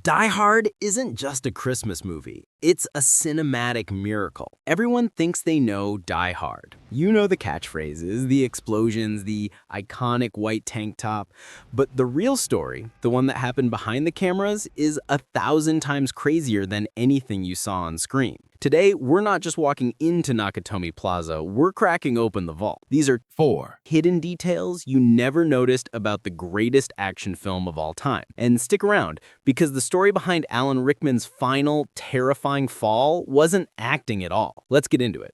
Die Hard isn't just a Christmas movie. It's a cinematic miracle. Everyone thinks they know Die Hard. You know the catchphrases, the explosions, the iconic white tank top. But the real story, the one that happened behind the cameras, is 1,000 times crazier than anything you saw on screen. Today, we're not just walking into Nakatomi Plaza, we're cracking open the vault. These are 4 hidden details you never noticed about the greatest action film of all time. And stick around, because the story behind Alan Rickman's final, terrifying fall wasn't acting at all. Let's get into it.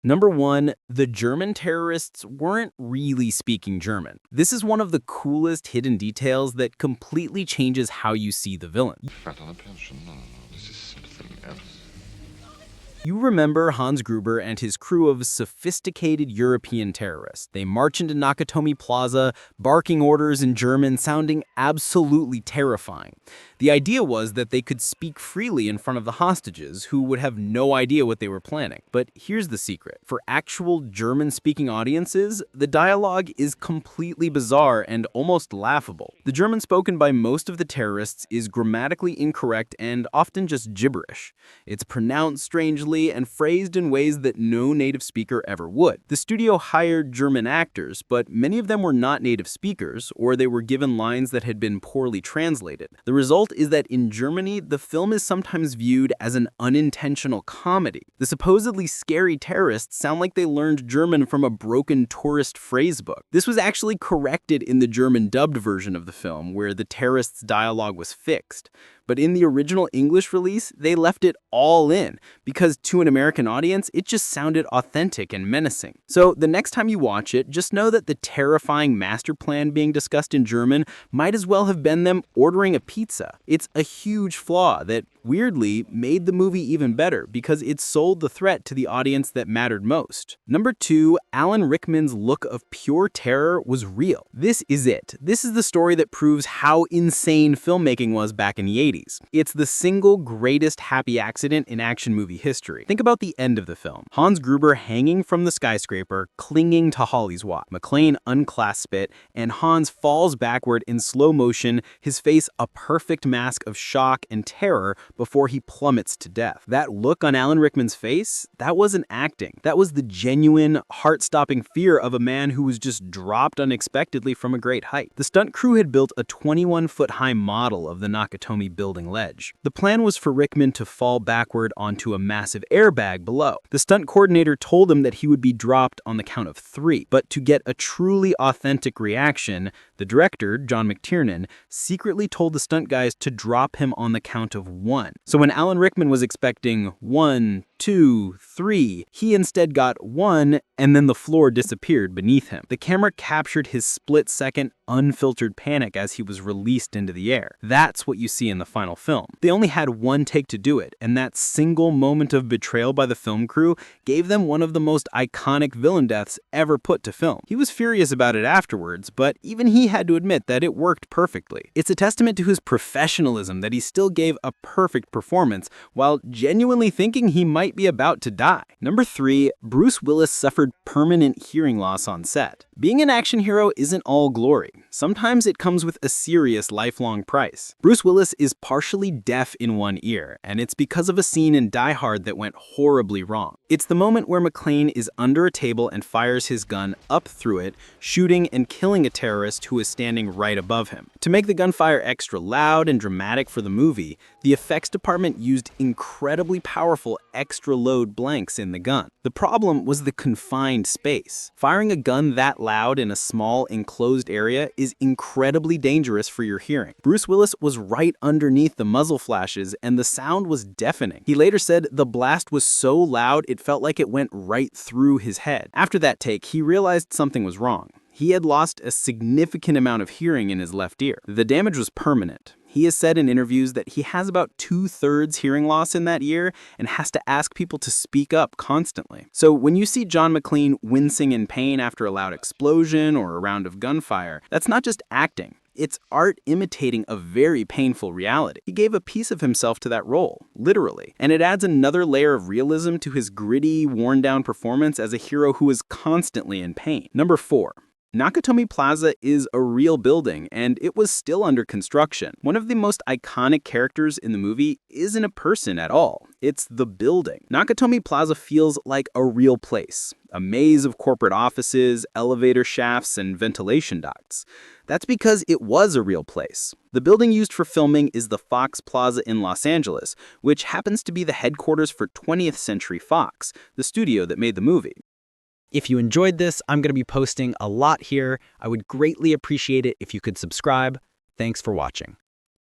Number 1, the German terrorists weren't really speaking German. This is one of the coolest hidden details that completely changes how you see the villain. This is something else. You remember Hans Gruber and his crew of sophisticated European terrorists. They march into Nakatomi Plaza, barking orders in German, sounding absolutely terrifying. The idea was that they could speak freely in front of the hostages, who would have no idea what they were planning. But here's the secret. For actual German-speaking audiences, the dialogue is completely bizarre and almost laughable. The German spoken by most of the terrorists is grammatically incorrect and often just gibberish. It's pronounced strangely and phrased in ways that no native speaker ever would. The studio hired German actors, but many of them were not native speakers, or they were given lines that had been poorly translated. The result is that in Germany, the film is sometimes viewed as an unintentional comedy. The supposedly scary terrorists sound like they learned German from a broken tourist phrase book. This was actually corrected in the German dubbed version of the film, where the terrorists' dialogue was fixed. But in the original English release, they left it all in, because to an American audience, it just sounded authentic and menacing. So the next time you watch it, just know that the terrifying master plan being discussed in German might as well have been them ordering a pizza. It's a huge flaw that, weirdly, made the movie even better, because it sold the threat to the audience that mattered most. Number 2, Alan Rickman's look of pure terror was real. This is it. This is the story that proves how insane filmmaking was back in the 80s. It's the single greatest happy accident in action movie history. Think about the end of the film. Hans Gruber hanging from the skyscraper, clinging to Holly's watch. McClane unclasps it, and Hans falls backward in slow motion, his face a perfect mask of shock and terror before he plummets to death. That look on Alan Rickman's face, that wasn't acting. That was the genuine, heart-stopping fear of a man who was just dropped unexpectedly from a great height. The stunt crew had built a 21-foot-high model of the Nakatomi building ledge. The plan was for Rickman to fall backward onto a massive airbag below. The stunt coordinator told him that he would be dropped on the count of 3, but to get a truly authentic reaction, the director, John McClane, secretly told the stunt guys to drop him on the count of 1. So when Alan Rickman was expecting 1, 2, 3, he instead got 1, and then the floor disappeared beneath him. The camera captured his split-second, unfiltered panic as he was released into the air. That's what you see in the final film. They only had 1 take to do it, and that single moment of betrayal by the film crew gave them one of the most iconic villain deaths ever put to film. He was furious about it afterwards, but even he had to admit that it worked perfectly. It's a testament to his professionalism that he still gave a perfect performance while genuinely thinking he might be about to die. Number 3, Bruce Willis suffered permanent hearing loss on set. Being an action hero isn't all glory. Sometimes it comes with a serious lifelong price. Bruce Willis is partially deaf in one ear, and it's because of a scene in Die Hard that went horribly wrong. It's the moment where McClane is under a table and fires his gun up through it, shooting and killing a terrorist who is standing right above him. To make the gunfire extra loud and dramatic for the movie, the effects department used incredibly powerful extra-load blanks in the gun. The problem was the confined space. Firing a gun that loud in a small, enclosed area is incredibly dangerous for your hearing. Bruce Willis was right underneath the muzzle flashes, and the sound was deafening. He later said the blast was so loud it felt like it went right through his head. After that take, he realized something was wrong. He had lost a significant amount of hearing in his left ear. The damage was permanent. He has said in interviews that he has about 2/3 hearing loss in that ear and has to ask people to speak up constantly. So when you see John McClane wincing in pain after a loud explosion or a round of gunfire, that's not just acting. It's art imitating a very painful reality. He gave a piece of himself to that role, literally. And it adds another layer of realism to his gritty, worn-down performance as a hero who is constantly in pain. Number 4. Nakatomi Plaza is a real building, and it was still under construction. One of the most iconic characters in the movie isn't a person at all. It's the building. Nakatomi Plaza feels like a real place. A maze of corporate offices, elevator shafts, and ventilation ducts. That's because it was a real place. The building used for filming is the Fox Plaza in Los Angeles, which happens to be the headquarters for 20th Century Fox, the studio that made the movie. If you enjoyed this, I'm going to be posting a lot here. I would greatly appreciate it if you could subscribe. Thanks for watching.